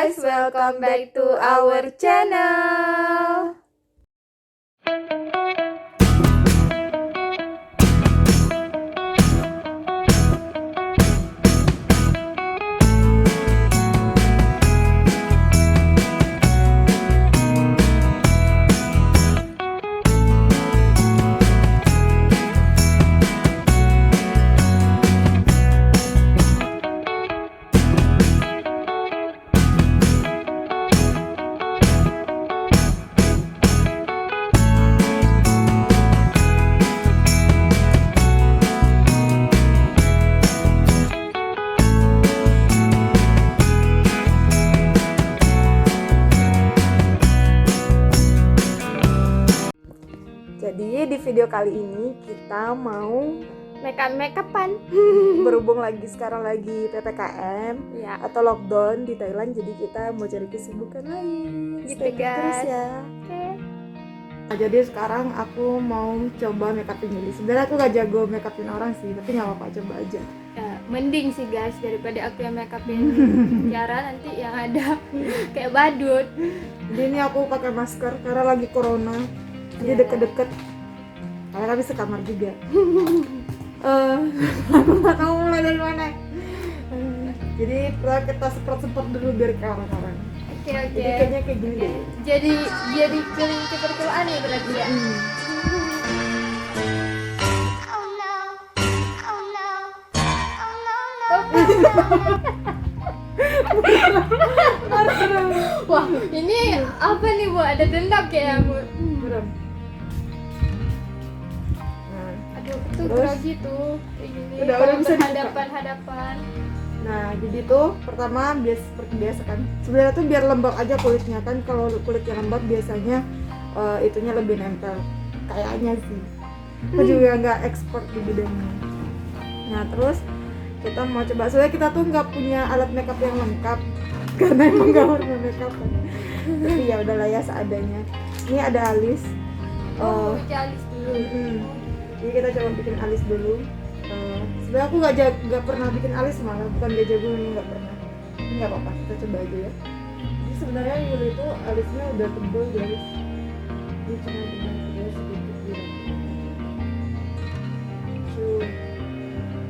guys, welcome back to our channel. Jadi di video kali ini kita mau makeup-makeupan. berhubung sekarang lagi PPKM Ya, atau lockdown di Thailand, jadi kita mau cari kesibukan lain. Gitu, Stay guys. terus ya. oke. Nah, jadi sekarang aku mau coba makeupin Lily. Sebenarnya aku gak jago makeupin orang sih, tapi nggak apa-apa, coba aja. Ya, mending sih guys daripada aku yang makeupin Tiara nanti yang ada kayak badut. Jadi ini aku pakai masker karena lagi corona. Jadi Ya. deket-deket. Karena kami sekamar juga. Aku nggak tahu mulai dari mana. Jadi kita semprot dulu biar ke orang-orang. Oke. Jadi kayaknya kayak gini deh. Jadi keliling kepercayaan ya berarti ya. Oh no, oh no, oh no, no. Wah, ini apa nih Bu? Ada dendam kayak Bu. Belum. Nah, Aduh, tuh Terus? grogi tuh. Kayak gini. Udah Kalau bisa dibuka. berhadapan-hadapan. nah, jadi tuh pertama seperti biasa kan. Sebenarnya tuh biar lembab aja kulitnya kan. Kalau kulitnya lembab biasanya itunya lebih nempel. Kayaknya sih. Aku juga nggak expert di bidangnya. Nah, terus kita mau coba. Soalnya kita tuh nggak punya alat makeup yang lengkap karena emang nggak pernah makeup kan. Tapi ya udahlah ya seadanya. Ini ada alis. Oh, jalis dulu. Jadi kita coba bikin alis dulu. Sebenarnya aku nggak pernah bikin alis, malah bukan gak jago, nggak pernah. Ini nggak apa-apa, kita coba aja ya. Jadi sebenarnya Yuli itu alisnya udah tebal guys. Ini cuma dengan dia sedikit gitu.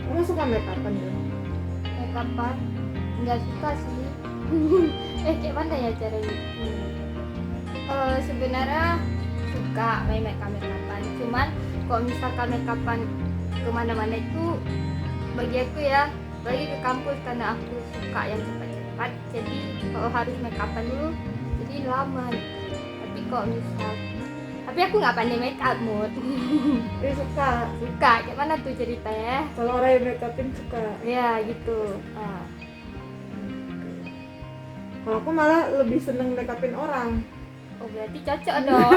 Kamu suka makeupan ya? Makeupan nggak suka sih. Kayak mana ya caranya? Sebenarnya suka main makeupan, cuman kalau misalkan makeupan kemana-mana itu bagi aku ya, bagi ke kampus karena aku suka yang cepat-cepat, jadi kalau harus makeupan dulu jadi lama gitu. Tapi aku nggak pandai makeup Mood. Dia suka. Suka kayak mana tuh ceritanya? Kalau orang yang makeupin suka. Ya gitu. Kalau aku malah lebih seneng makeupin orang. Oh berarti cocok dong.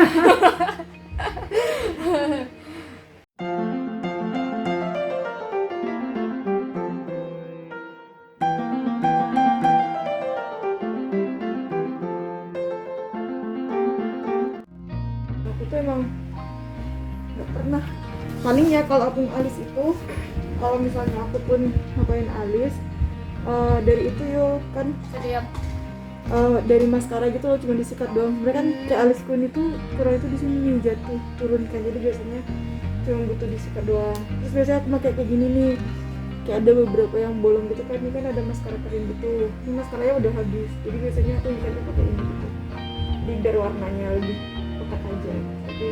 Aku tuh emang nggak pernah. Paling ya kalau aku alis itu, kalau misalnya aku pun ngapain alis, dari itu yo kan, Serius. dari maskara gitu loh, cuma disikat doang. Sebenarnya kan kayak alisku ini tuh kurang itu di sini nih, jatuh turun kan, jadi biasanya cuma butuh disikat doang. Terus biasanya aku pakai kayak gini nih, kayak ada beberapa yang bolong gitu kan. Ini kan ada maskara kering gitu, ini maskaranya udah habis, jadi biasanya aku ikatnya pakai ini gitu, jadi biar warnanya lebih pekat aja, tapi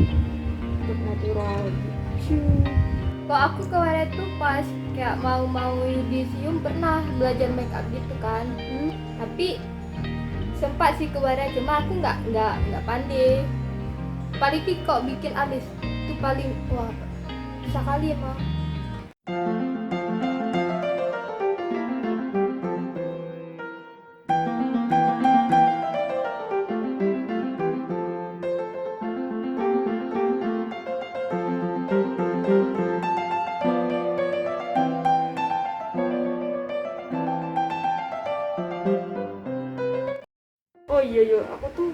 tetap natural gitu. Kok aku kemarin tuh pas kayak mau yudisium pernah belajar makeup gitu kan. Tapi sempat sih kemarin, cuma aku nggak pandai. Paling kok bikin alis itu paling wah susah kali emang. Oh iya yo, aku tuh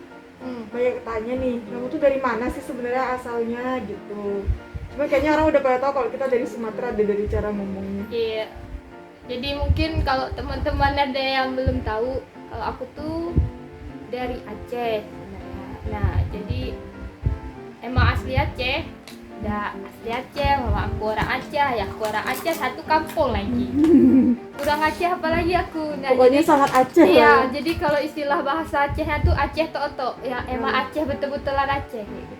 banyak tanya nih, kamu tuh dari mana sih sebenarnya asalnya gitu. Cuma kayaknya orang udah pada tahu kalau kita dari Sumatera, ada dari cara ngomongnya. Iya. Jadi mungkin kalau teman-teman ada yang belum tahu, Kalau aku tuh dari Aceh sebenarnya. Nah, jadi emang asli Aceh. Udah asli Aceh, mama aku orang Aceh, ya aku orang Aceh, satu kampung lagi. Kurang Aceh apalagi aku. Nah, Pokoknya jadi, sangat Aceh iya, lah. jadi kalau istilah bahasa Acehnya tuh Aceh tok-tok. Ya emang Aceh betul-betulan Aceh gitu.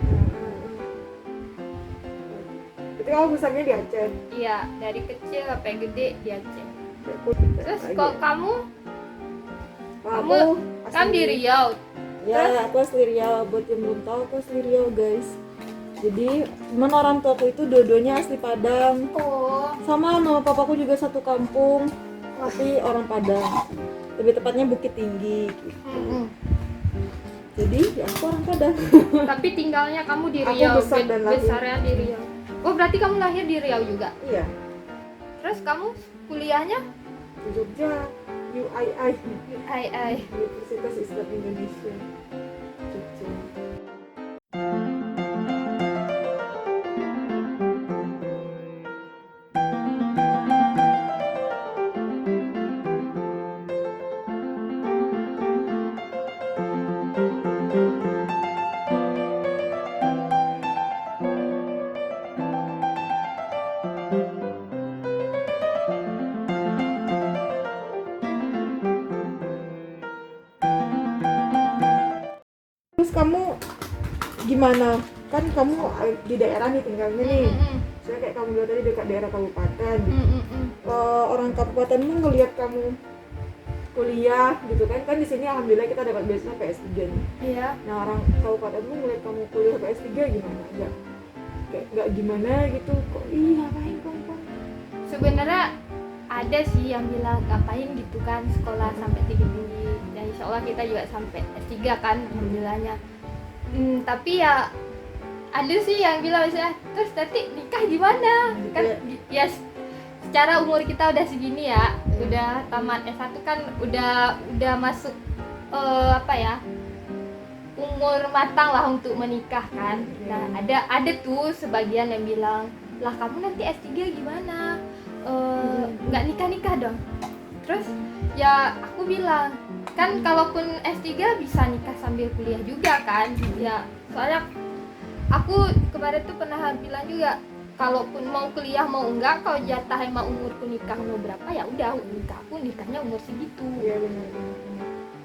Berarti kamu besarnya di Aceh. Iya, dari kecil sampai gede di Aceh. Terus Lagi. kok kamu Aku kan di Riau. Ya, aku asli Riau. Buat yang belum tahu, aku asli Riau, guys. Jadi, cuman orang tuaku itu dua-duanya asli Padang. Oh, Sama mama papaku juga satu kampung, tapi orang Padang. Lebih tepatnya Bukit Tinggi gitu. Jadi, ya aku orang Padang. tapi tinggalnya kamu di Aku Riau, besar dan lahir. besarnya di Riau. Oh, berarti kamu lahir di Riau juga. Iya, Terus kamu kuliahnya? di Jogja, UII, Ai. Universitas Islam Indonesia. Jogja. Terus kamu gimana? Kan kamu di daerah nih tinggalnya nih. Saya kayak kamu bilang tadi dekat daerah kabupaten. Orang kabupatenmu ngelihat kamu kuliah gitu kan di sini alhamdulillah kita dapat beasiswa PS3 nih. Iya. Nah orang kabupatenmu ngelihat kamu kuliah PS3 gimana? Nggak gimana gitu kok ngapain kamu? Sebenarnya ada sih yang bilang ngapain gitu kan sekolah sampai tinggi-tinggi. Dan insya Allah kita juga sampai S3 kan alhamdulillahnya. Tapi ya ada sih yang bilang misalnya terus nanti nikah gimana? Kan ya secara umur kita udah segini ya, udah tamat S1 kan udah masuk apa ya? Umur matang lah untuk menikah kan. Nah, ada tuh sebagian yang bilang, "Lah kamu nanti S3 gimana? Nggak nikah dong." Terus ya aku bilang kan kalaupun S3 bisa nikah sambil kuliah juga kan ya, soalnya aku kemarin tuh pernah bilang juga kalaupun mau kuliah mau enggak, kalau jatah emang umurku nikah umur berapa ya udah nikahnya umur segitu. Iya benar.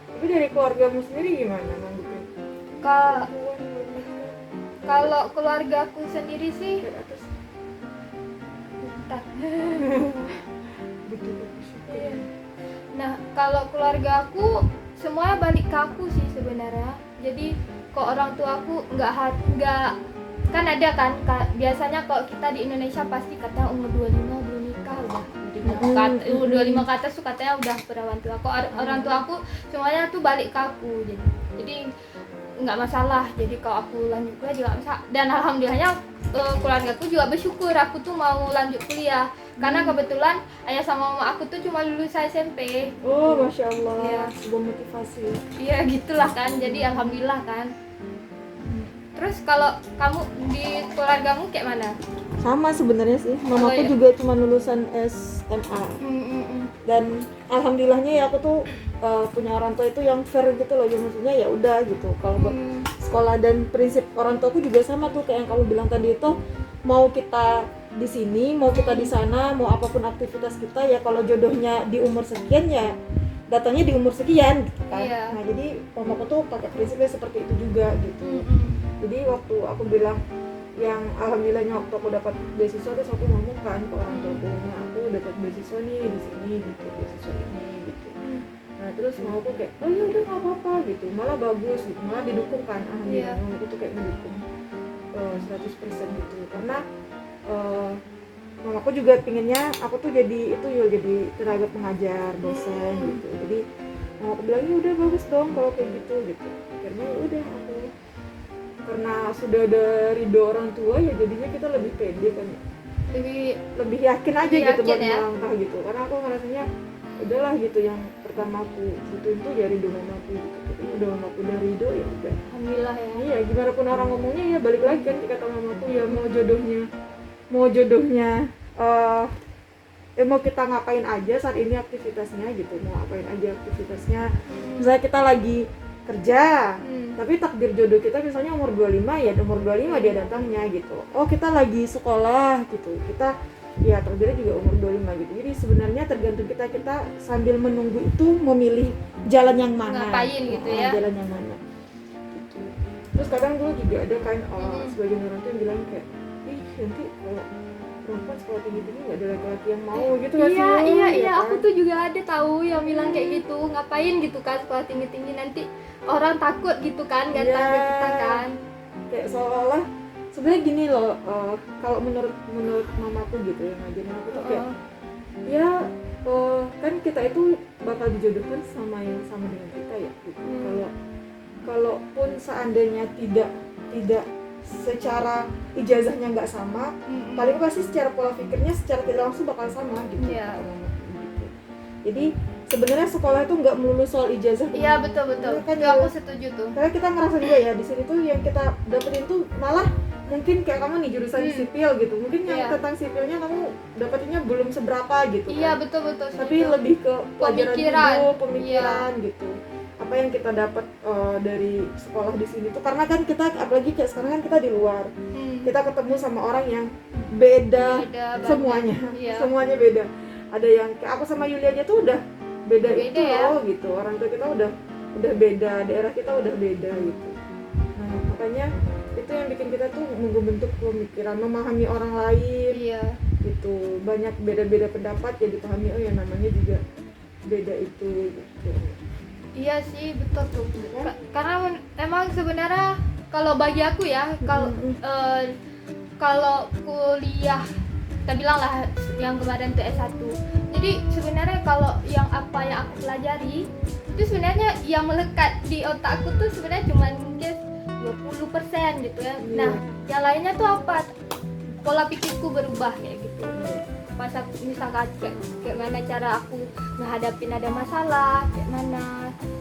Tapi dari keluargamu sendiri gimana nanggepin? Kalau keluargaku sendiri sih Iya. Nah, kalau keluarga aku semuanya balik ke aku sih sebenarnya. Jadi kok orang tua aku nggak kan ada kan biasanya kalau kita di Indonesia pasti katanya umur 25 belum nikah udah. Umur 25 ke atas tuh katanya udah perawan tua. Kok orang tua aku semuanya tuh balik ke aku. Jadi nggak masalah. Jadi kalau aku lanjut kuliah juga nggak masalah. Dan alhamdulillahnya keluargaku juga bersyukur aku tuh mau lanjut kuliah. Karena kebetulan ayah sama mama aku tuh cuma lulus SMP. Oh, Masya Allah, Iya. sebuah motivasi. Iya gitulah kan, jadi alhamdulillah kan. Terus kalau kamu di keluargamu kayak mana? Sama sebenarnya sih, mamaku ya? juga cuma lulusan SMA. Dan alhamdulillahnya ya aku tuh punya orang tua itu yang fair gitu loh, ya maksudnya ya udah gitu. Kalau buat sekolah dan prinsip orang tuaku juga sama tuh kayak yang kamu bilang tadi itu, mau kita di sini, mau kita di sana, mau apapun aktivitas kita ya kalau jodohnya di umur sekian ya datangnya di umur sekian gitu kan. Iya. Nah jadi mamaku tuh pakai prinsipnya seperti itu juga gitu. Jadi waktu aku bilang yang alhamdulillahnya waktu aku dapat beasiswa terus aku ngomong kan ke orang tuaku, nah aku dapat beasiswa nih di sini gitu, beasiswa ini gitu. Nah terus mau aku kayak oh ya udah nggak apa-apa gitu, malah bagus gitu, malah didukung kan alhamdulillah. Iya. Aku tuh kayak mendukung 100% gitu karena mamaku juga pinginnya aku tuh jadi tenaga pengajar, dosen gitu. Jadi mamaku bilang ya udah bagus dong kalau kayak gitu. Akhirnya ya udah aku karena sudah ada ridho orang tua ya jadinya kita lebih pede kan, lebih yakin aja Lebih gitu yakin buat ya. melangkah gitu. Karena aku ngerasanya udahlah gitu, yang pertama aku butuhin tuh ya ridho mamaku gitu. Jadi udah mamaku udah ridho ya udah. Alhamdulillah ya. Iya, gimana pun orang ngomongnya ya balik lagi kan kata mamaku ya mau jodohnya mau kita ngapain aja saat ini aktivitasnya gitu, mau ngapain aja aktivitasnya. Misalnya kita lagi kerja, tapi takdir jodoh kita misalnya umur 25, ya umur 25 dia datangnya gitu. Oh kita lagi sekolah gitu, kita ya takdirnya juga umur 25 gitu. Jadi sebenarnya tergantung kita sambil menunggu itu memilih jalan yang mana, Ngapain gitu ya. jalan yang mana gitu. Terus kadang dulu juga ada kan sebagian orang tuh yang bilang kayak, ih nanti kalau perempuan sekolah tinggi-tinggi nggak ada laki-laki yang mau gitu nggak sih? Iya, Ya kan? aku tuh juga ada tahu yang bilang kayak gitu, ngapain gitu kan sekolah tinggi-tinggi, nanti orang takut gitu kan gantang ke Iya. kita kan. Kayak seolah-olah sebenarnya gini loh, kalau menurut mamaku gitu yang ngajarin aku tuh kayak ya kan kita itu bakal dijodohkan sama yang sama dengan kita ya gitu. Kalaupun seandainya tidak secara ijazahnya nggak sama, paling pasti secara pola pikirnya secara tidak langsung bakal sama gitu. Iya. Gitu. Jadi sebenarnya sekolah itu nggak melulu soal ijazah. Iya betul. Kan Itu aku setuju tuh. karena kita ngerasa juga ya di sini tuh yang kita dapetin tuh malah mungkin kayak kamu nih jurusan sipil gitu, mungkin yang Iya. tentang sipilnya kamu dapetinnya belum seberapa gitu Iya kan. betul. Tapi setuju. lebih ke pelajaran Pemikiran. hidup, pemikiran gitu. Apa yang kita dapat dari sekolah di sini tuh, karena kan kita apalagi kayak sekarang kan kita di luar, kita ketemu sama orang yang beda Beda banget. semuanya. Iya. Semuanya beda. Ada yang kayak aku sama Yulia aja tuh udah beda Beda itu ya. loh gitu. Orang tua kita udah beda, daerah kita udah beda gitu. Nah, makanya itu yang bikin kita tuh membentuk pemikiran, memahami orang lain Iya. gitu. Banyak beda-beda pendapat ya dipahami, oh ya namanya juga beda itu gitu. Iya sih betul tuh. Karena emang sebenarnya kalau bagi aku ya, kalau kuliah kita bilang lah yang kemarin tuh S1. Jadi sebenarnya kalau yang apa yang aku pelajari itu sebenarnya yang melekat di otakku tuh sebenarnya cuma mungkin 20% gitu ya. Nah, yang lainnya tuh apa? Pola pikirku berubah kayak gitu. Pas aku misalkan kayak mana cara aku menghadapin ada masalah,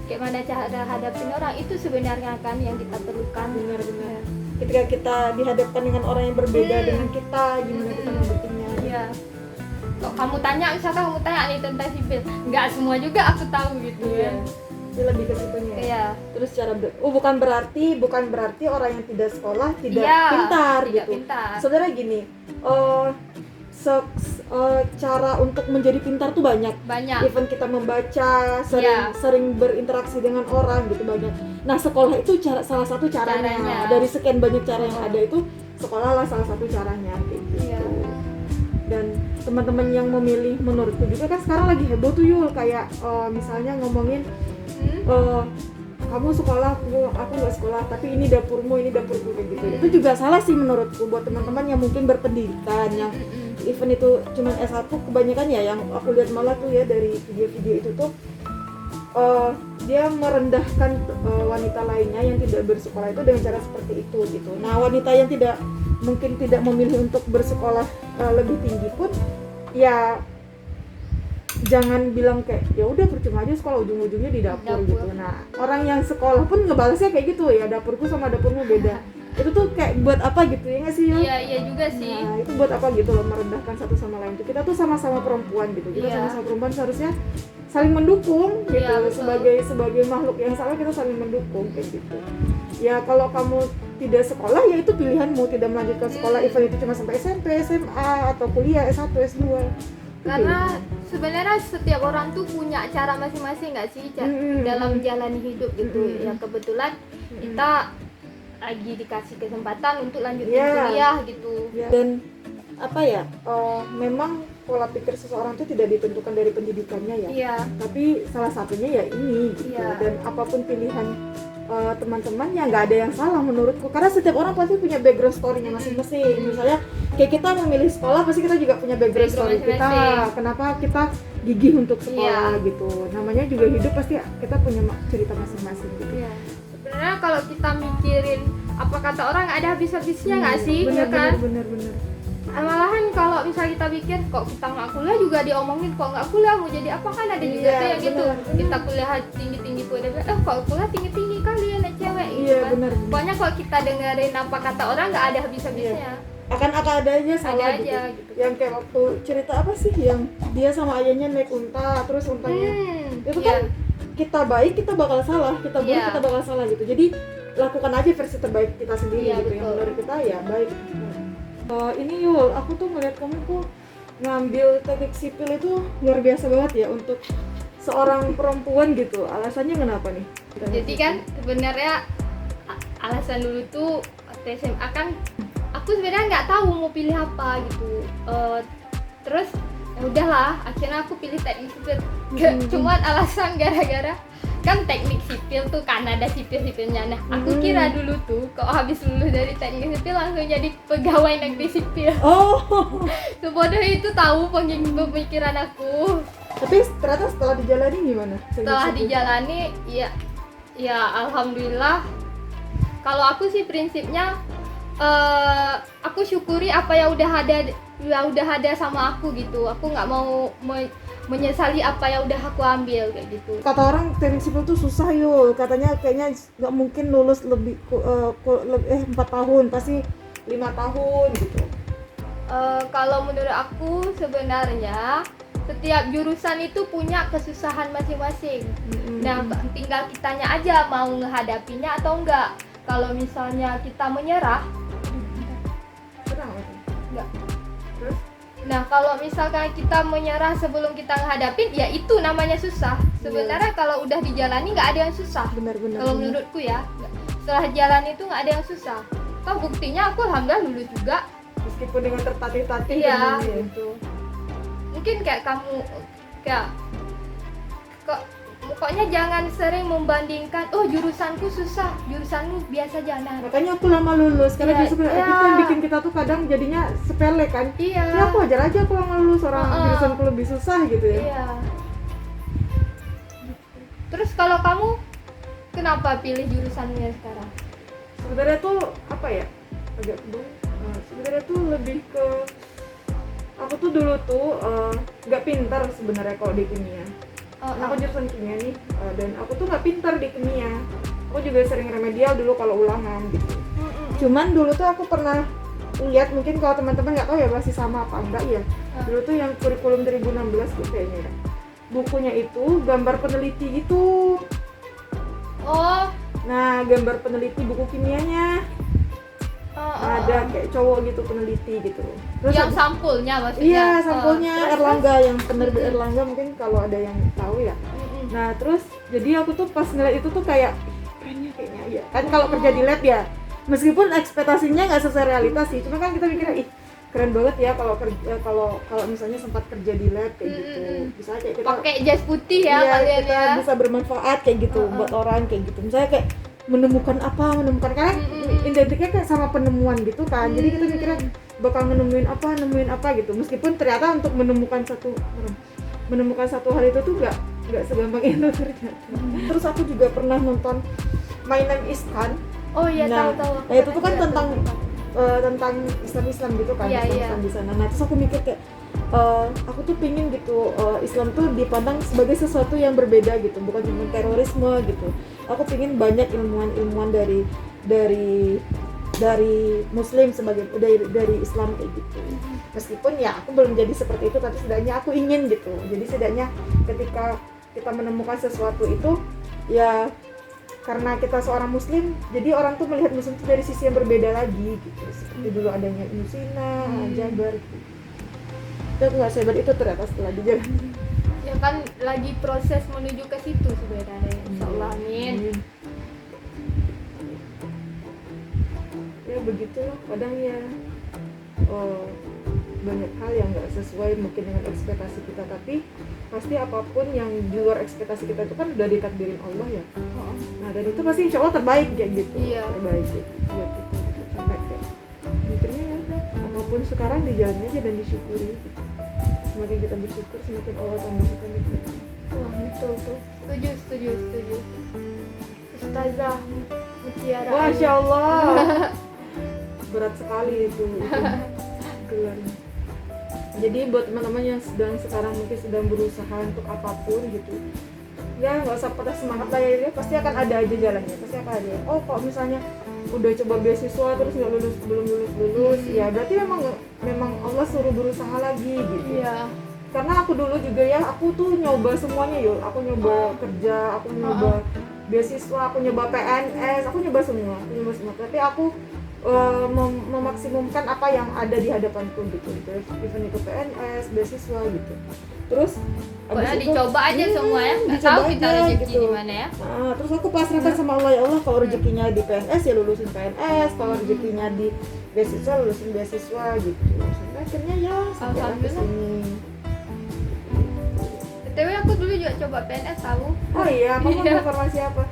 kayak mana cara hadapin orang, itu sebenarnya kan yang kita perlukan. Benar-benar. Ketika kita dihadapkan dengan orang yang berbeda dengan kita, gimana kita ngadepinnya? Iya. Kok kamu tanya, misalkan kamu tanya nih tentang sipil, nggak semua juga aku tahu gitu Iya. kan. Ini lebih ke situnya. Iya. Terus cara bukan berarti orang yang tidak sekolah tidak Iya, pintar tidak gitu. pintar. Sebenarnya gini, cara untuk menjadi pintar tuh banyak. Even kita membaca, sering berinteraksi dengan orang gitu banyak. Nah sekolah itu salah satu caranya. Dari sekian banyak cara yang ada itu, sekolah lah salah satu caranya kayak gitu. Iya. Dan teman-teman yang memilih menurutku juga kan sekarang lagi heboh tuh Yul, kayak misalnya ngomongin kamu sekolah, aku nggak sekolah, tapi ini dapurmu kayak gitu. Itu juga salah sih menurutku buat teman-teman yang mungkin berpendidikan, yang even itu cuma S1 kebanyakan ya, yang aku lihat malah tuh ya dari video-video itu tuh dia merendahkan wanita lainnya yang tidak bersekolah itu dengan cara seperti itu gitu. Nah wanita yang mungkin tidak memilih untuk bersekolah lebih tinggi pun ya jangan bilang kayak ya udah percuma aja sekolah, ujung-ujungnya di dapur gitu. Nah orang yang sekolah pun ngebalasnya kayak gitu, ya dapurku sama dapurmu beda. Itu tuh kayak buat apa gitu ya nggak sih Yul? Iya juga sih. Nah itu buat apa gitu loh, merendahkan satu sama lain tuh. Kita tuh sama-sama perempuan gitu, kita Iya. sama-sama perempuan seharusnya saling mendukung gitu. Iya, betul. sebagai makhluk yang sama kita saling mendukung kayak gitu. Ya kalau kamu tidak sekolah ya itu pilihanmu, tidak melanjutkan sekolah, even itu cuma sampai SMP, SMA atau kuliah S1, S2. Karena sebenarnya setiap orang tuh punya cara masing-masing nggak sih dalam menjalani hidup gitu. Ya kebetulan kita lagi dikasih kesempatan untuk lanjutin kuliah gitu. Dan apa ya, memang pola pikir seseorang itu tidak ditentukan dari pendidikannya ya. Iya. Tapi salah satunya ya ini gitu. Iya. Dan apapun pilihan teman-teman ya nggak ada yang salah menurutku, karena setiap orang pasti punya background story-nya masing-masing. Misalnya kayak kita memilih sekolah pasti kita juga punya background story kita, masing-masing. kenapa kita gigih untuk sekolah gitu. Namanya juga hidup, pasti kita punya cerita masing-masing gitu. Iya. Sebenarnya kalau kita mikirin apa kata orang ada habis-habisnya nggak sih, ya kan? Bener. Malahan kalau misalnya kita pikir kok kita nggak kuliah juga diomongin, kok nggak kuliah mau jadi apa, kan ada juga Iya, tuh yang gitu. bener. Kita kuliah tinggi-tinggi tuh ada kok kuliah tinggi-tinggi kali anak cewek gitu Iya, kan. bener. Pokoknya kalau kita dengerin apa kata orang nggak ada habis-habisnya. akan ada aja salah Ada gitu. aja, gitu. Yang kayak waktu cerita apa sih yang dia sama ayahnya naik unta, terus untanya itu iya. kan kita baik kita bakal salah, kita buruk Iya. kita bakal salah gitu. Jadi lakukan aja versi terbaik kita sendiri Iya, gitu. Yang betul. menurut kita ya baik. Ini Yul, aku tuh ngeliat kamu tuh ngambil teknik sipil itu luar biasa banget ya untuk seorang perempuan gitu. Alasannya kenapa nih? Jadi kan sebenarnya alasan dulu tuh waktu SMA kan aku sebenarnya nggak tahu mau pilih apa gitu. Terus ya udahlah, akhirnya aku pilih teknik sipil. Cuman alasan gara-gara kan teknik sipil tuh kan ada sipil-sipilnya. Nah, aku kira dulu tuh kalau habis lulus dari teknik sipil langsung jadi pegawai negeri sipil. Oh, Sebodoh itu tahu pemikiran aku. tapi ternyata setelah dijalani gimana? Setelah Teknik sipil. dijalani ya alhamdulillah. Kalau aku sih prinsipnya aku syukuri apa yang udah ada sama aku gitu. Aku nggak mau menyesali apa yang udah aku ambil kayak gitu. Kata orang teknik sipil tuh susah Yul, katanya kayaknya nggak mungkin lulus lebih 4 tahun, pasti 5 tahun gitu. Kalau menurut aku sebenarnya setiap jurusan itu punya kesusahan masing-masing. Nah, tinggal kitanya aja mau menghadapinya atau enggak. Kalau misalnya kita menyerah, Tenang aja. enggak. Terus? Nah, kalau misalkan kita menyerah sebelum kita menghadapin, ya itu namanya susah. Sebenarnya kalau udah dijalani nggak ada yang susah. Benar-benar. Kalau menurutku ya, setelah jalan itu nggak ada yang susah. Toh buktinya aku alhamdulillah lulus juga. Meskipun dengan tertatih-tatih. Iya, benar ya. gitu. Mungkin kayak kamu pokoknya jangan sering membandingkan, oh jurusanku susah, jurusanmu biasa aja. Nah, Makanya aku lama lulus karena Iya, justru iya. itu yang bikin kita tuh kadang jadinya sepele kan. iya. Ya aku ajar aja aku lama lulus, orang jurusanku lebih susah gitu ya. Iya. Terus kalau kamu kenapa pilih jurusannya sekarang? Sebenarnya tuh apa ya? Agak kebun. Sebenarnya tuh lebih ke aku tuh dulu tuh nggak pintar sebenarnya kalau di kimia. Aku jurusan kimia nih, dan aku tuh nggak pintar di kimia. Aku juga sering remedial dulu kalau ulangan gitu. Cuman dulu tuh aku pernah lihat, mungkin kalau teman-teman nggak tahu ya masih sama apa enggak ya. Dulu tuh yang kurikulum 2016 tuh kayaknya ya. Bukunya itu gambar peneliti gitu. Oh, Nah, gambar peneliti buku kimianya. Ada kayak cowok gitu peneliti gitu. Terus yang habis- sampulnya maksudnya. Iya, sampulnya Terus, Erlangga, yang penerbit Erlangga mungkin kalau ada yang tahu ya. Nah, terus jadi aku tuh pas ngeliat itu tuh kayak kerennya kayaknya ya. Kan kalau kerja di lab ya, meskipun ekspektasinya nggak sesuai realitas sih, cuma kan kita mikirnya ih keren banget ya kalau kerja kalau misalnya sempat kerja di lab kayak gitu. Bisa aja kita pakai jas putih ya iya, kalian kita ya. bisa bermanfaat kayak gitu buat orang kayak gitu. Misalnya kayak menemukan kan identiknya kayak sama penemuan gitu kan. Jadi kita mikirnya bakal nemuin apa gitu. Meskipun ternyata untuk menemukan satu hal itu tuh nggak segampang itu ternyata. Terus aku juga pernah nonton My Name Is Khan. Oh iya, Nah, tahu. nah itu tuh kan tentang Islam gitu kan, Iya, Islam di sana. Nah terus aku mikir kayak aku tuh pingin gitu Islam tuh dipandang sebagai sesuatu yang berbeda gitu, bukan cuma terorisme gitu. Aku pingin banyak ilmuwan dari Muslim sebagai dari Islam kayak gitu. Meskipun ya aku belum jadi seperti itu, tapi setidaknya aku ingin gitu. Jadi setidaknya ketika kita menemukan sesuatu itu ya karena kita seorang muslim, jadi orang tuh melihat muslim itu dari sisi yang berbeda lagi gitu. Seperti dulu adanya Ibnu Sina, Jabar gitu. Itu nggak sehebat itu ternyata setelah dijalani. Ya kan lagi proses menuju ke situ sebenarnya. Insyaallah, amin. Ya begitulah, kadang ya banyak hal yang nggak sesuai mungkin dengan ekspektasi kita, tapi pasti apapun yang di luar ekspektasi kita itu kan udah ditakdirin Allah ya. Nah dan itu pasti insya Allah terbaik kayak gitu. Iya. Terbaik gitu. Buat kita gitu. Sampai kayak mikirnya ya udah, apapun sekarang dijalani aja dan disyukuri gitu. Semakin kita bersyukur semakin Allah tambahkan itu. Wah, betul tuh. Setuju. Ustazah Mutiara. Masya Allah. Berat sekali itu gelarnya. Jadi buat teman-teman yang sekarang mungkin sedang berusaha untuk apapun gitu, ya nggak usah pada semangat lah ya, pasti akan ada aja jalannya, pasti akan ada. Oh kok misalnya udah coba beasiswa terus nggak lulus, belum lulus, ya berarti memang Allah suruh berusaha lagi gitu. Iya. Karena aku dulu juga ya, aku tuh nyoba semuanya yuk, aku nyoba kerja, aku nyoba beasiswa, aku nyoba PNS, aku nyoba semua, tapi aku memaksimumkan apa yang ada di hadapanku gitu, even itu PNS, beasiswa gitu. Terus Pokoknya dicoba aja semua ya, nggak tahu kita rezeki di mana ya. Nah, terus aku pasrahkan sama Allah, ya Allah kalau rezekinya di PNS ya lulusin PNS, kalau rezekinya di beasiswa lulusin beasiswa gitu. Sampai akhirnya ya sampai ke Alhamdulillah. sini. BTW aku dulu juga coba PNS tahu. Oh iya, kamu Iya. informasi apa?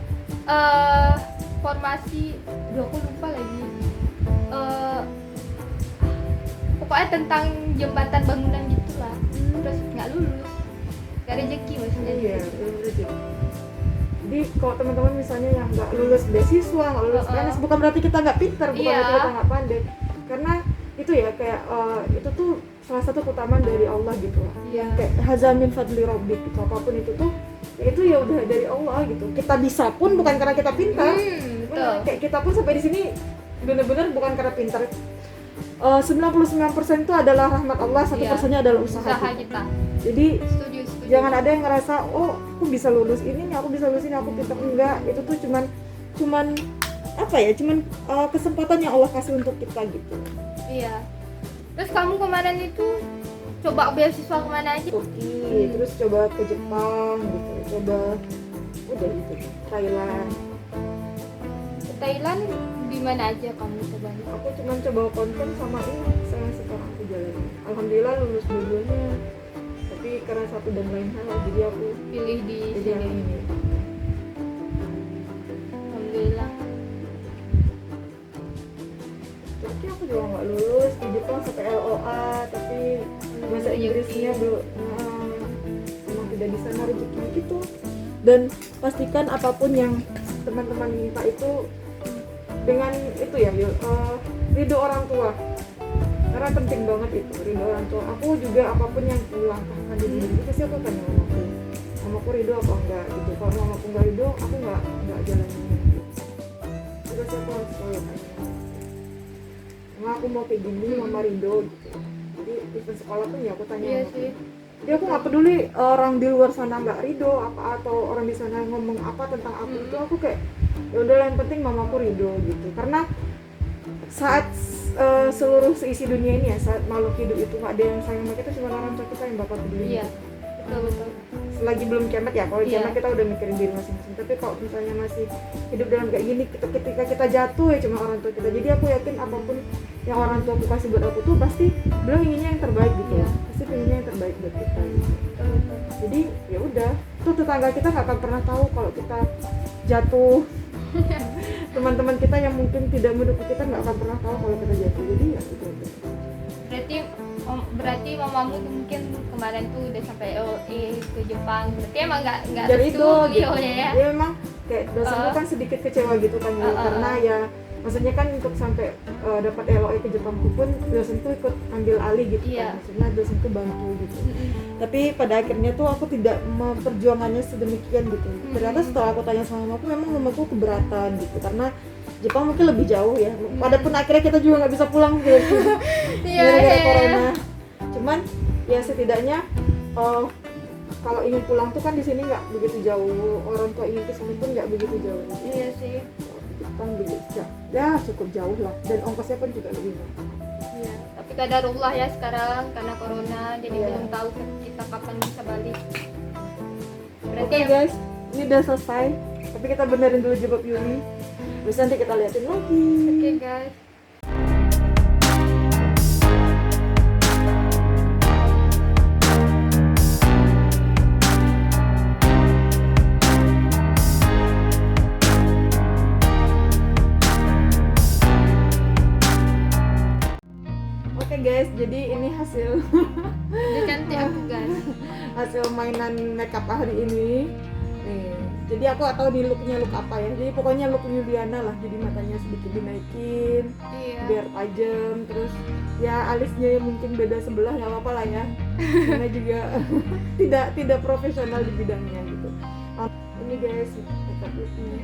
Formasi, aduh aku lupa lagi. Pokoknya tentang jembatan bangunan gitulah. Terus nggak lulus, nggak rezeki maksudnya. Iya, belum rezeki. Jadi kalau teman-teman misalnya yang nggak lulus beasiswa, nggak lulus PNS, bukan berarti kita nggak pintar, bukan Iya. berarti kita nggak pandai. Karena itu ya kayak itu tuh salah satu keutamaan dari Allah gitu lah. Iya. Yang kayak hazamin fadli rabbik gitu, apapun itu tuh ya itu ya udah dari Allah gitu. Kita bisa pun bukan karena kita pintar. Betul. Bener, kayak kita pun sampai di sini bener-bener bukan karena pintar. 99% itu adalah rahmat Allah, 1%-nya adalah usaha Usaha kita. kita. Jadi Setuju. jangan ada yang ngerasa oh aku bisa lulus ini nih, aku bisa lulus ini, aku pintar. Enggak, itu tuh cuman apa ya, kesempatan yang Allah kasih untuk kita gitu. Iya. Terus kamu kemarin itu coba beasiswa kemana aja? Turki, terus coba ke Jepang gitu, coba udah gitu Thailand. Ke Thailand di mana aja kamu coba? Aku cuman coba konten sama ini saya sekarang aku jalanin. Alhamdulillah lulus dua-duanya, tapi karena satu dan lain hal jadi aku Pilih di jadi yang sini. ini. Alhamdulillah. Turki aku juga nggak lulus, di Jepang sampai LOA tapi bahasa Inggrisnya belum, memang tidak bisa rezeki gitu. Dan pastikan apapun yang teman-teman minta itu dengan itu ya, ridho orang tua, karena penting banget itu ridho orang tua. Aku juga apapun yang dilangkahkan di diri itu pasti aku tanya mamaku ridho apa enggak gitu. Kalau mamaku nggak ridho, aku nggak jalanin gitu. Terus aku harus selalu tanya, aku mau kayak gini, mama ridho gitu. Jadi event sekolah pun ya aku tanya Iya sama sih. Jadi aku nggak peduli orang di luar sana nggak ridho apa atau orang di sana ngomong apa tentang aku, itu aku kayak ya udah yang penting mamaku ridho gitu. Karena saat seluruh seisi dunia ini ya, saat makhluk hidup itu nggak ada yang sayang sama kita, cuma orang tua kita yang bakal peduli. Iya. Betul. Selagi belum kiamat ya, kalau Iya. kiamat kita udah mikirin diri masing-masing. Tapi kalau misalnya masih hidup dalam kayak gini, ketika kita jatuh ya cuma orang tua kita. Jadi aku yakin apapun yang orang tua aku kasih buat aku tuh pasti beliau inginnya yang terbaik gitu. Iya. Pasti pengennya yang terbaik buat kita gitu. Betul. Jadi ya udah, tuh tetangga kita nggak akan pernah tahu kalau kita jatuh. Teman-teman kita yang mungkin tidak mendukung kita nggak akan pernah tahu kalau kita jatuh. Jadi ya itu aja. Berarti mamamu tuh mungkin kemarin tuh udah sampai ke Jepang. Berarti emang nggak Jadi restu itu gitu. beliaunya ya. Dia memang kayak dosenku kan sedikit kecewa gitu kan ya, karena ya maksudnya kan untuk sampai dapat LOE ke Jepangku pun dosenku ikut ambil alih gitu Iya. kan, maksudnya dosenku bantu gitu. Mm-mm. Tapi pada akhirnya tuh aku tidak memperjuangannya sedemikian gitu. Ternyata setelah aku tanya sama mamaku, memang mamaku keberatan gitu karena Jepang mungkin lebih jauh ya. Padahal akhirnya kita juga nggak bisa pulang gitu. Iya, Gara-gara iya. corona. Cuman ya setidaknya kalau ingin pulang tuh kan di sini nggak begitu jauh. Orang tua ingin ke sini pun nggak begitu jauh. Iya sih. Jepang begitu ya cukup jauh lah, dan ongkosnya pun juga lebih murah. Iya. Tapi kadarullah ya sekarang karena corona jadi Iya. belum tahu kita kapan bisa balik. Berarti Oke guys, ini udah selesai. Tapi kita benerin dulu jilbab Yuri. Terus nanti kita liatin lagi. Oke guys. Oke guys, jadi ini hasil Udah cantik aku guys. hasil mainan makeup hari ini. Nih, jadi aku gak tahu di looknya look apa ya. Jadi pokoknya look Yuliana lah. Jadi matanya sedikit dinaikin, Iya. biar tajam. Terus ya alisnya mungkin beda sebelah, nggak apa-apa lah ya. Karena juga tidak profesional di bidangnya gitu. ini guys, makeup looknya.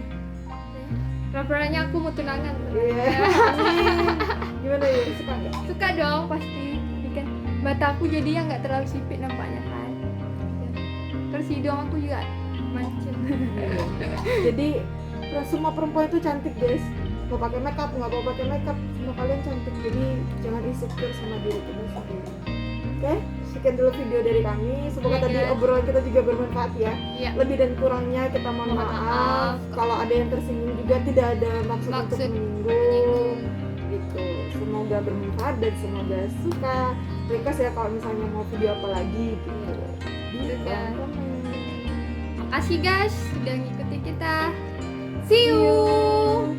Laporannya aku mau tunangan. Iya. Amin. Gimana ya, suka nggak? Suka dong pasti. Ini kan mata aku jadinya nggak terlalu sipit nampaknya kan. Terus hidung aku juga mancung. Jadi semua perempuan itu cantik guys, mau pakai makeup nggak mau pakai makeup, semua kalian cantik. Jadi jangan insecure sama diri kita sendiri. Oke, sekian dulu video dari kami. Semoga Iya, tadi guys. obrolan kita juga bermanfaat ya. Iya. Lebih dan kurangnya kita mohon Mohon maaf. maaf. Kalau ada yang tersinggung juga tidak ada maksud untuk Maksud menyinggung. Gitu. Semoga bermanfaat dan semoga suka. Request ya kalau misalnya mau video apa lagi gitu. Di Sudah. kolom komen. Makasih guys sudah ngikutin kita. See you.